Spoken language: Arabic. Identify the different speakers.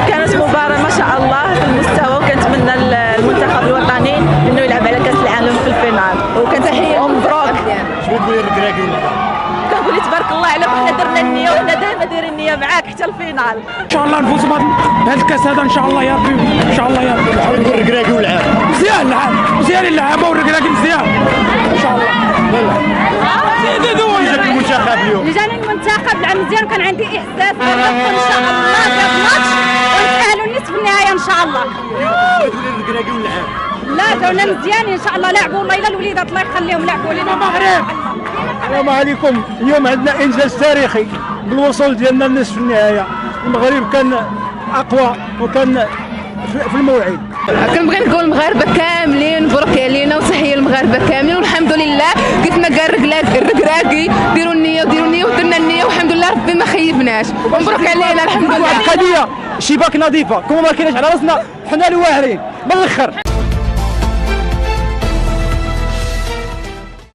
Speaker 1: كانت مباراة ما شاء الله في المستوى، وكنتمنى المنتخب الوطني انه يلعب على كاس العالم في الفينال، وكنتحية مبروك.
Speaker 2: شنو تقولي للكراكي ولا؟
Speaker 1: كنقول تبارك الله عليك، وحنا درنا النية وحنا دائما دايرين النية معاك حتى الفينال.
Speaker 3: ان شاء الله نفوز بهذا الكاس هذا ان شاء الله يا ربي، ان شاء الله يا ربي.
Speaker 2: شنو تقول للكراكي واللعاب؟
Speaker 3: مزيان اللعاب، مزيان اللعابه والركراكي مزيان ان شاء الله.
Speaker 2: كيف جاك المنتخب اليوم؟
Speaker 4: جاني المنتخب لعب مزيان، وكان عندي احساس ان شاء الله في الماتش ونتاهلوا لنصف النهائي ان شاء الله.
Speaker 2: شنو تقولي للكراكي واللعاب؟
Speaker 4: لا جاونا مزيانين ان شاء الله، لعبوا والله الا الوليدات الله يخليهم لعبوا لنا.
Speaker 3: المغرب
Speaker 5: السلام عليكم. اليوم عندنا انجاز تاريخي بالوصول ديالنا لنصف النهايه. المغرب كان اقوى وكان في الموعد.
Speaker 6: كنبغي نقول المغاربه كاملين مبروك علينا وتحيه للمغاربه كاملين، والحمد لله كيف ما قال الركراكي ديروا النيه وديروا النيه ودرنا النيه والحمد لله ربي ما خيبناش ومبروك علينا الحمد لله.
Speaker 5: واحد القضيه شباك نظيفه كما ما كايناش على راسنا حنا الواعرين من الاخر.